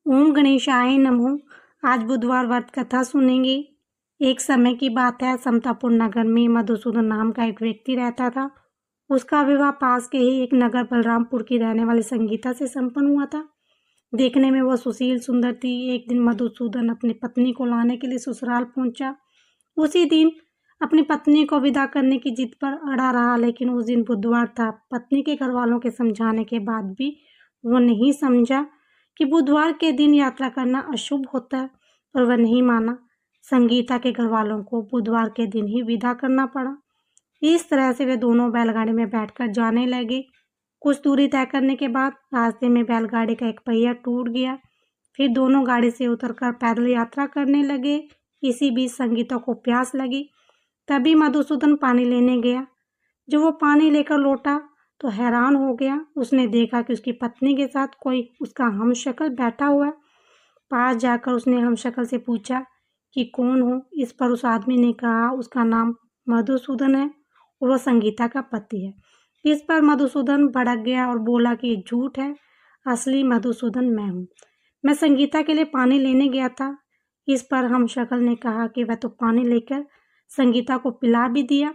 ओम गणेशाय नमः। आज बुधवार व्रत कथा सुनेंगे। एक समय की बात है, समतापुर नगर में मधुसूदन नाम का एक व्यक्ति रहता था। उसका विवाह पास के ही एक नगर बलरामपुर की रहने वाली संगीता से संपन्न हुआ था। देखने में वह सुशील सुंदर थी। एक दिन मधुसूदन अपनी पत्नी को लाने के लिए ससुराल पहुंचा। उसी दिन अपनी पत्नी को विदा करने की जिद पर अड़ा रहा, लेकिन उस दिन बुधवार था। पत्नी के घर वालों के समझाने के बाद भी वो नहीं समझा कि बुधवार के दिन यात्रा करना अशुभ होता है, पर वह नहीं माना। संगीता के घर वालों को बुधवार के दिन ही विदा करना पड़ा। इस तरह से वे दोनों बैलगाड़ी में बैठकर जाने लगे। कुछ दूरी तय करने के बाद रास्ते में बैलगाड़ी का एक पहिया टूट गया। फिर दोनों गाड़ी से उतरकर पैदल यात्रा करने लगे। इसी बीच संगीता को प्यास लगी। तभी मधुसूदन पानी लेने गया। जब वो पानी लेकर लौटा तो हैरान हो गया। उसने देखा कि उसकी पत्नी के साथ कोई उसका हमशक्ल बैठा हुआ है। पास जाकर उसने हमशक्ल से पूछा कि कौन हो। इस पर उस आदमी ने कहा उसका नाम मधुसूदन है और वह संगीता का पति है। इस पर मधुसूदन भड़क गया और बोला कि ये झूठ है, असली मधुसूदन मैं हूँ। मैं संगीता के लिए पानी लेने गया था। इस पर हमशक्ल ने कहा कि वह तो पानी लेकर संगीता को पिला भी दिया।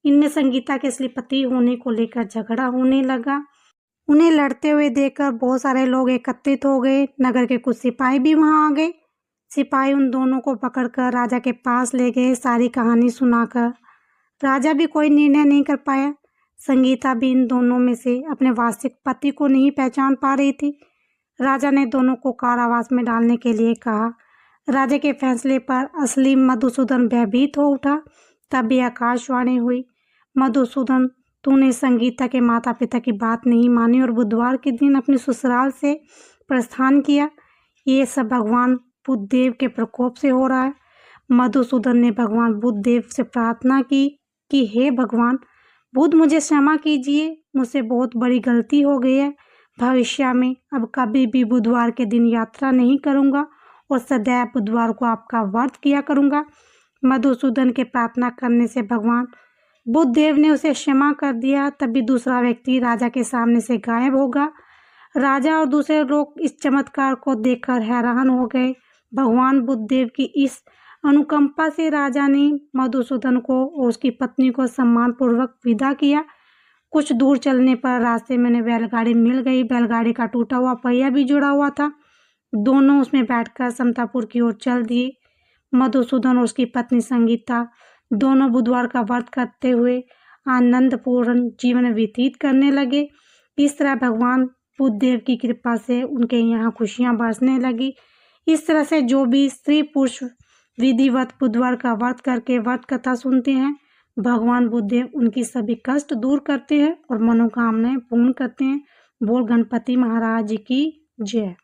इनमें संगीता के असली पति होने को लेकर झगड़ा होने लगा। उन्हें लड़ते हुए देखकर बहुत सारे लोग एकत्रित हो गए। नगर के कुछ सिपाही भी वहां आ गए। सिपाही उन दोनों को पकड़कर राजा के पास ले गए। सारी कहानी सुनाकर राजा भी कोई निर्णय नहीं कर पाया। संगीता भी इन दोनों में से अपने वास्तविक पति को नहीं पहचान पा रही थी। राजा ने दोनों को कारावास में डालने के लिए कहा। राजा के फैसले पर असली मधुसूदन भयभीत हो उठा। तभी आकाशवाणी हुई, मधुसूदन, तूने संगीता के माता पिता की बात नहीं मानी और बुधवार के दिन अपने ससुराल से प्रस्थान किया। ये सब भगवान बुद्धदेव के प्रकोप से हो रहा है। मधुसूदन ने भगवान बुद्धदेव से प्रार्थना की कि हे भगवान बुद्ध, मुझे क्षमा कीजिए, मुझसे बहुत बड़ी गलती हो गई है। भविष्य में अब कभी भी बुधवार के दिन यात्रा नहीं करूँगा और सदैव बुधवार को आपका व्रत किया करूँगा। मधुसूदन के प्रार्थना करने से भगवान बुद्धदेव ने उसे क्षमा कर दिया। तभी दूसरा व्यक्ति राजा के सामने से गायब होगा। राजा और दूसरे लोग इस चमत्कार को देखकर हैरान हो गए। भगवान बुद्धदेव की इस अनुकंपा से राजा ने मधुसूदन को और उसकी पत्नी को सम्मानपूर्वक विदा किया। कुछ दूर चलने पर रास्ते में उन्हें बैलगाड़ी मिल गई। बैलगाड़ी का टूटा हुआ पहिया भी जुड़ा हुआ था। दोनों उसमें बैठकर समतापुर की ओर चल दिए। मधुसूदन और उसकी पत्नी संगीता दोनों बुधवार का व्रत करते हुए आनंदपूर्ण जीवन व्यतीत करने लगे। इस तरह भगवान बुद्धदेव की कृपा से उनके यहाँ खुशियाँ बरसने लगी। इस तरह से जो भी स्त्री पुरुष विधिवत बुधवार का व्रत करके व्रत कथा सुनते हैं, भगवान बुद्धदेव उनकी सभी कष्ट दूर करते हैं और मनोकामनाएं पूर्ण करते हैं। बोल गणपति महाराज की जय।